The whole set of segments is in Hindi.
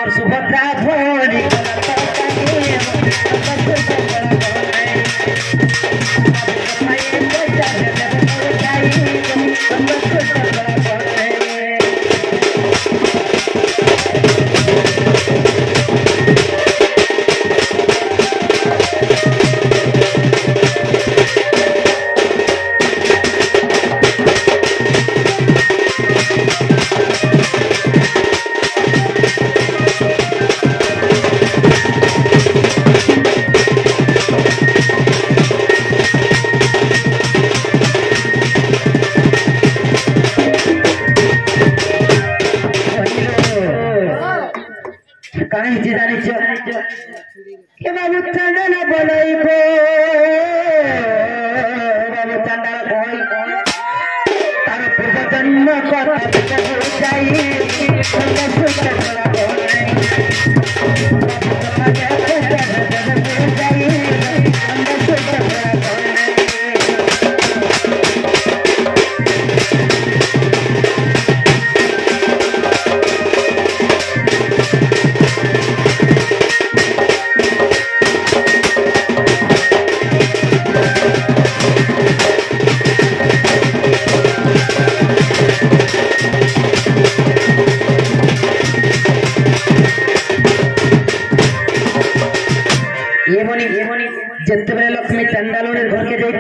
और सुभद्रा भोली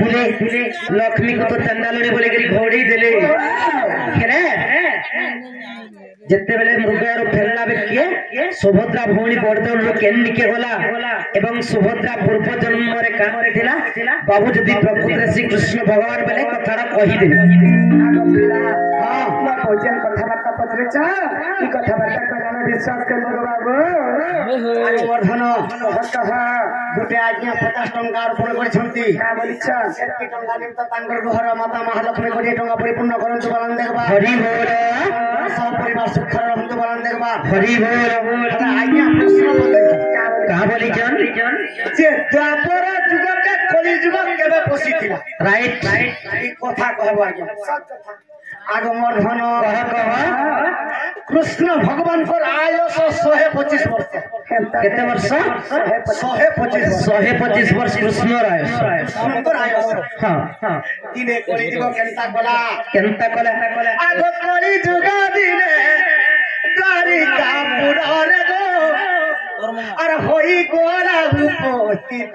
लक्ष्मी को तो चंदालोने बोले घोड़ी देले जिते बेले मृगयार फेरला बेकिए सुभद्रा भौणी बड़देव लोक केनिके गला एवं सुभद्रा पूर्व जन्म रे काम रे थिला बाबू जदी प्रकृति श्री कृष्ण भगवान बेले कथारा कहि दे हां ना भोजन कथा बात पत्रे चा ई कथा बात करना विश्वास कर बाबू आज वर्धन कहा गुटे आज्ञा 50 टंका अर्पण करछंती का बोलिछा 70 टंका निम त तांगर घर माता महालक्ष्मी 20 टंका परिपूर्ण करंतु बलन देखबा हरि बोल सब परिवार सुख रहंतु बलन देखबा हरि बोल आज्ञा प्रश्न बोले का बोली जन जे द्वापर जुग के कली जुग केबे पसिथिला राइट ई कथा कहबो आज्ञा आगमन धन कह कृष्ण भगवान को आयुष 125 वर्ष केते वर्ष 125 वर्ष कृष्ण आयुष हां हां दिने कली जुग केनता कला आगो कली जुग दिने द्वारिका पुर रे गो अरे होई गोला उपस्थित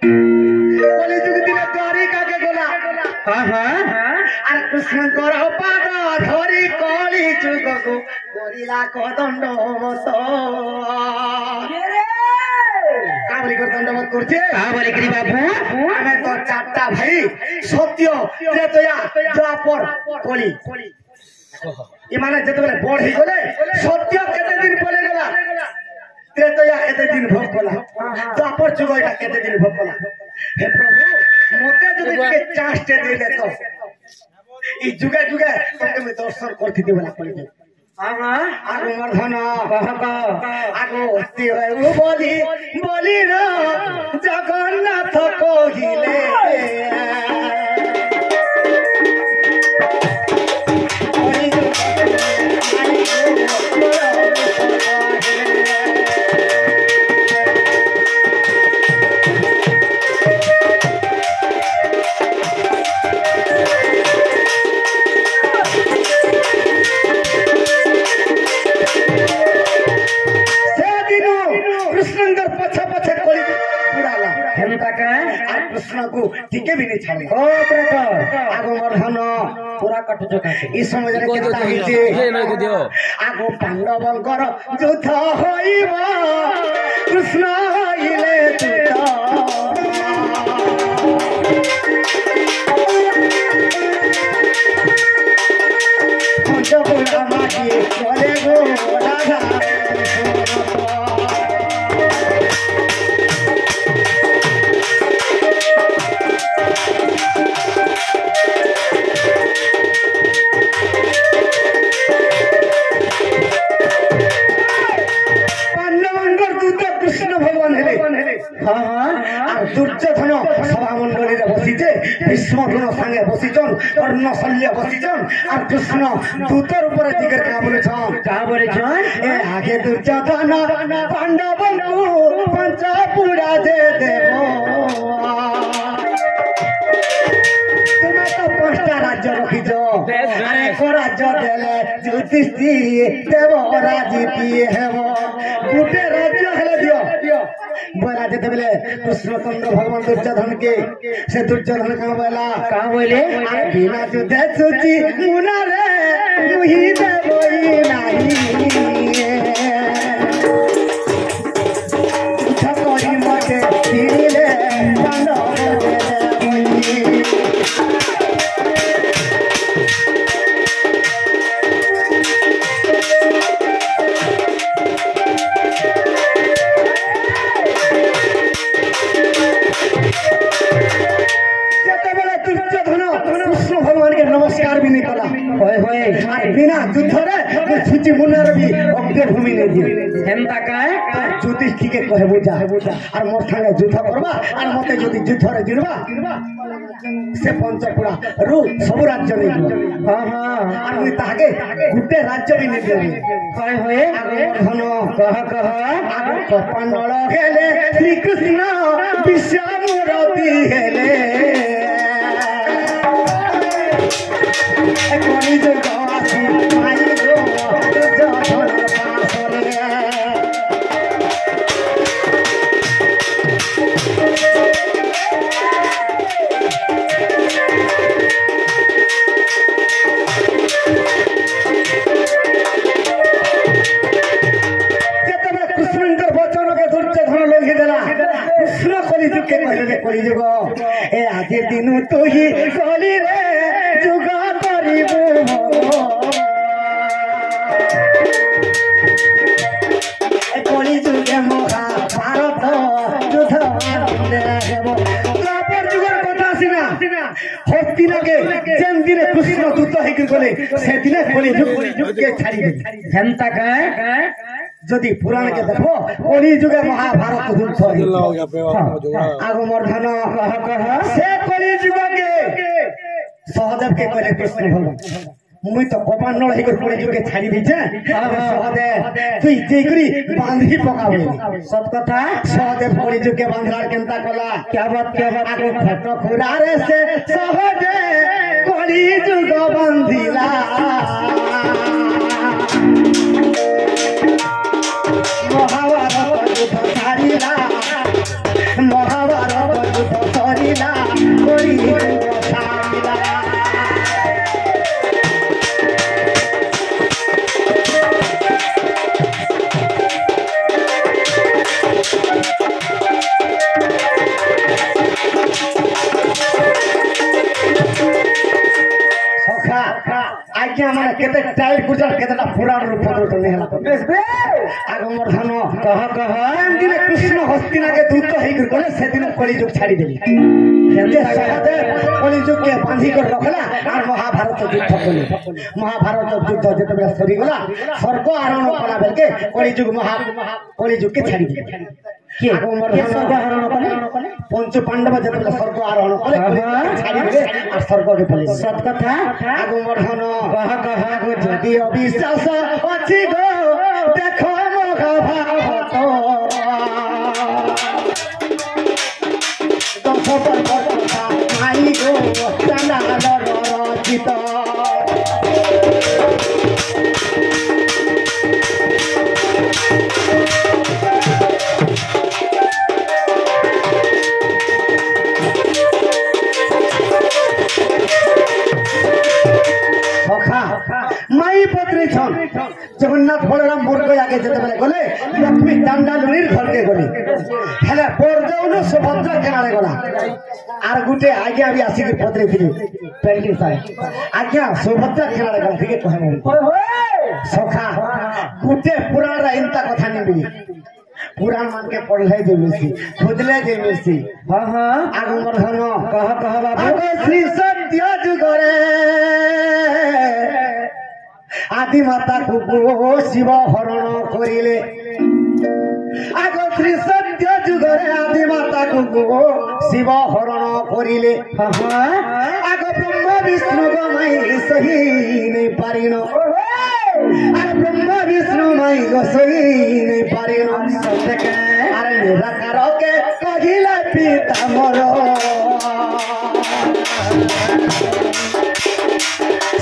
कली जुग दिने द्वारिका के गोला हां हां আর কৃষ্ণ কর পাদ ধরি কলি যুগকু করিলা কদণ্ডবত কাবলি কর দণ্ডবত করছে কাবলি করি বাবু আমি তো চারটা ভাই সত্য ত্রেতয়া দ্বাপর কলি ইমানে যেতবেলে বড় হই গলে সত্য কেতে দিন পলে গলা ত্রেতয়া কেতে দিন ভোগ কলা দ্বাপর যুগ এটা কেতে দিন ভোগ কলা হে প্রভু মতে যদি কে চাষতে দিলে তো ई जुगे जुगे तुमके में दर्शन करथि देबला पड़े आगो वर्धन आगो हस्ती है वो बोली न जगन्नाथ कहिले कृष्ण को टिके भी नहीं छाले ओ प्रकार आगो वर्धन पूरा कट जोका इस समय रे केता हिते आगो पांडवंकर युद्ध होइबो कृष्ण होइले तुत पंचपुरा माटी चले गो राधा दुर्योधन सभा मंडली बसीचे भीष्म द्रोण संगे बसिचन कर्ण शल्य बसिचन और कृष्ण दूतर ऊपर जिगर का बोलेछन ए आगे दुर्योधन पांडव पंच पूरा दे देव तुम्हें तो 5टा राज्य रखीच एक राज्य देले युधिष्ठिर देव राजीति हेब गोटे राज्य हेले दियो बोला जेते बेले कृष्णचंद्र भगवान दुर्योधन के से दुर्योधन कहा बोले बिना युद्धे सुची मुना रे मुही देवई नाही करी मते दिले पांडव नमस्कार भी नहीं कला बिना युद्ध रे छुची मुनार भी अग्र भूमि नहीं दिए हेमता काहे युधिष्ठिर के कहबो जा और मोर संगे युद्ध करबा और मते यदि युद्ध रे जिरबा से पंचपुरा रु सब राज्य नहीं हां हां और मुई ताके गुटे राज्य भी नहीं देबी होय होय धन कह आगो कपानळ गेले श्री कृष्ण विश्वामूर्ति हेले कोई जो गासी माई गो जो धन पासरे कृष्णकर वचन के दुर्योधन लोग देला कृष्ण कली जुग के कहले कली जुग ए आज दिन तू ही कली रे जुग कली जुगे महाभारत युद्ध जुगर कथा सिना हस्तिना के जेन दिन कृष्ण दूत होकर गले से दिन कली जुग के छाड़ी जनता का जदि पुराण के देखो कली जुगे महाभारत युद्ध आगो मर्धन कह से कली जुग के सहदेव के कहले कृष्ण भगवान मुई तो कपानल हे कर कली जुग के छाड़ी दी छे सहदेव तू जे करी बांधी पकावे सत कथा सहदेव कली जुग के बांधला केनता कला क्या बात आगो फटो खुरारे से सहदेव कली जुग बांधिला महाभारत युद्ध छाड़िला महाभारत युद्ध छाड़िला कली जुग छाड़िला आज्ञा माने केते टाइट गुजर केतेटा पुराण रूप तो नहीं हला आगो मर्धन कह दिन कृष्ण हस्तिना के दूत होई कर गले से दिन कली जुग छाड़ी देली जे सहदेव कली जुग के बांधी कर रखला और महाभारत युद्ध कले महाभारत युद्ध जते बेला सरी गला स्वर्ग आरोहण कला बेल के कली जुग के छाड़ी देली के आगो मर्धन स्वर्ग आरोहण कले पंच पांडव जते बेला स्वर्ग आरोहण कले छाड़ी देले और स्वर्ग के पले सत कथा आगो मर्धन कह जदि अविश्वास अछि गो देखो महाभारत दश पर्व कथा माई गो चंडाल रचित माई पत्नी छन जगन्नाथ बलराम मुर्ग आगे जते बेले गले लक्ष्मी चंडालुनीर घर के गली हेले परजाउन सुभद्रा केनारे गला आर गुटे आज्ञा भी आसी के पत्नी थी पेंटिंग साहे आज्ञा सुभद्रा केनारे गला ठीक कहबो सखा गुटे पुराण रा इंता कथा निबी पुराण मान के पढ़ले जेमिसी खुदले जेमिसी हां आगो मर्धन कह बाबू श्री सत्य जुगरे आदि माता को शिव हरण करिले आगो श्री सत्य जुगरे रे आदि माता को शिव हरण करिले आग ब्रह्म विष्णु गमाई सही नहीं पारिन अरे ब्रह्म विष्णु माई गो सही नहीं पारिन अरे निराकार के कहिला पिता मोर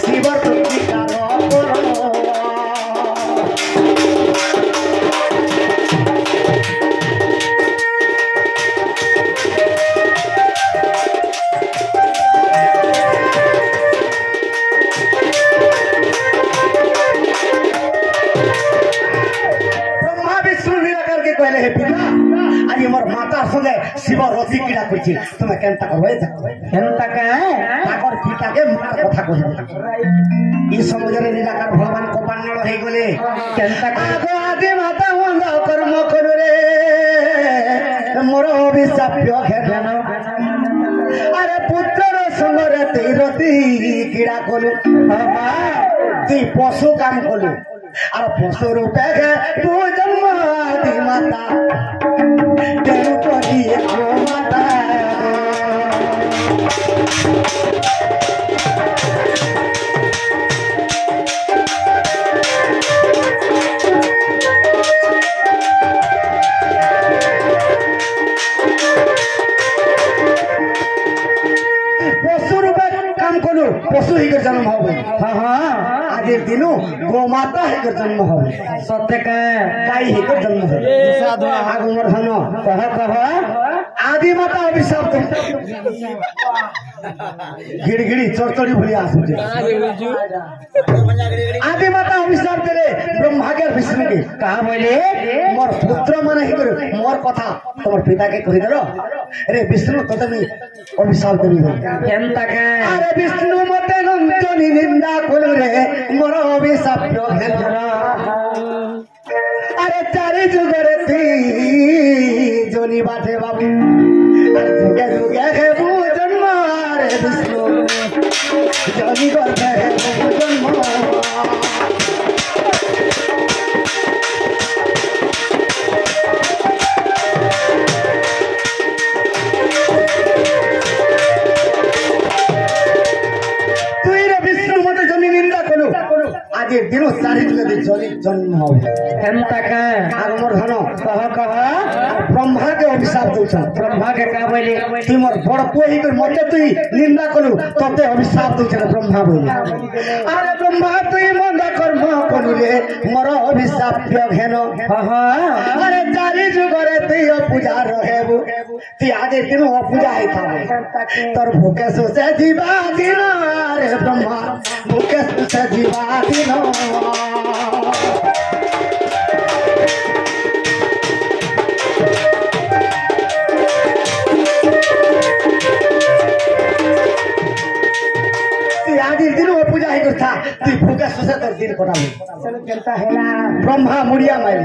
शिवर प्रतिकार करो कहले हे पिता आज मोर माता संगे शिव रति क्रीड़ा करछि तुमे केनता करबे केनता के ताकर पिता के मार कथा कहले ई समझरे निराकार भगवान कोपान्नल हे गले केनता आगो आदि माता वंद कर्म करू रे मोर अभिशाप्य खेदन अरे पुत्र संगरे रति क्रीड़ा कलु तुई पशु काम कलु और पशु रूपे तू जन्म आदि माता तेरू करी गो माता पशु रूपे काम कलु पशु ही जन्म हो आज दिनु गो माता है जन्म हो सत्य का गाय ही जन्म हो आगु मोर धन कह आदि माता अभिशाप गिड़गिड़ी चरचड़ी भलिया आसुचे आदि माता अभिशाप देले ब्रह्मा के विष्णु के कहा बोले मोर पुत्र माने ही कर मोर कथा तोर पिता के कहि दरो रे विष्णु तते भी अभिशाप देबी केनता के अरे विष्णु मते नंदनी निंदा कोल रे मोर अभिशाप अरे चारि जुगरे थी जोनी बाटे बाबू जुगे जुगे है वो जन्म रे विष्णु जोनी करते है वो जन्म आज दिन चारि जुगे जनी जन्म हो केनता के आग मोर धन कह ब्रह्मा के अभिशाप दउछ ब्रह्मा के का बोले तू मोर बड़ कोही कर मते तू निंदा कलु तते अभिशाप दउछ ब्रह्मा बोले अरे ब्रह्मा तू मंद कर्म कलु रे मोर अभिशाप घेन अरे चारि जुगरे तू पूजा रहेबु तू आज दिन पूजा है था तोर भूखे सोचे जीवा दिन रे ब्रह्मा भूखे सोचे जीवा दिन आज दिन पूजा ही करता तू भूखे सोचे तोर दिन कटा ब्रह्मा मुड़िया मारी